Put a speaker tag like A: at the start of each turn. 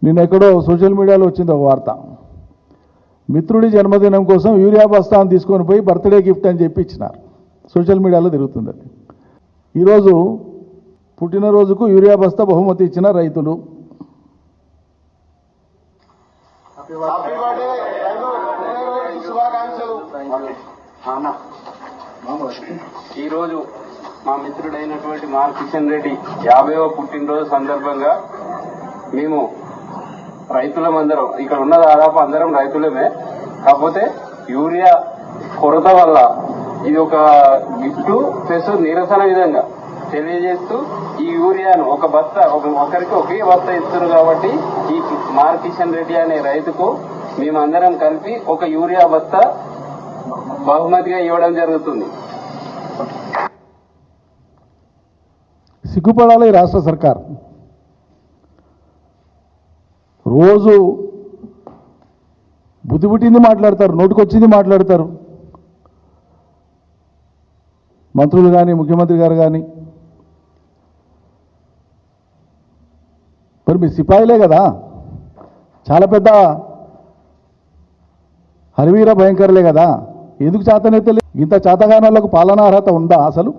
A: నిన్న ఎక్కడో సోషల్ మీడియాలో వచ్చింది ఒక వార్త, మిత్రుడి జన్మదినం కోసం యూరియా బస్తాను తీసుకొని పోయి బర్త్డే గిఫ్ట్ అని చెప్పి ఇచ్చినారు. సోషల్ మీడియాలో తిరుగుతుంది అది. ఈరోజు పుట్టినరోజుకు యూరియా బస్తా బహుమతి ఇచ్చిన రైతులు.
B: ఈరోజు మా మిత్రుడైనటువంటి మార్ కిషన్ రెడ్డి 50వ పుట్టినరోజు సందర్భంగా మేము రైతులమందరం, ఇక్కడ ఉన్న దాదాపు అందరం రైతులమే, కాకపోతే యూరియా కొరత వల్ల ఇది ఒక గిఫ్ట్ ప్లస్ నిరసన విధంగా తెలియజేస్తూ ఈ యూరియాను ఒక బస్తా ఒకరికి ఒకే బస్తా ఇస్తున్నారు. కాబట్టి ఈ మార్ కిషన్ రెడ్డి అనే రైతుకు మేమందరం కలిపి ఒక యూరియా బస్తా బహుమతిగా ఇవ్వడం జరుగుతుంది.
A: సిగ్గుపడాలి రాష్ట్ర సర్కార్. రోజు బుద్ధి పుట్టింది మాట్లాడతారు, నోటికొచ్చింది మాట్లాడతారు. మంత్రులు కానీ ముఖ్యమంత్రి గారు కానీ. మరి మీ సిపాయిలే కదా, చాలా పెద్ద హరివీర భయంకరులే కదా, ఎందుకు చేతనైతే ఇంత చేతగానాలకు పాలనా అర్హత ఉందా అసలు?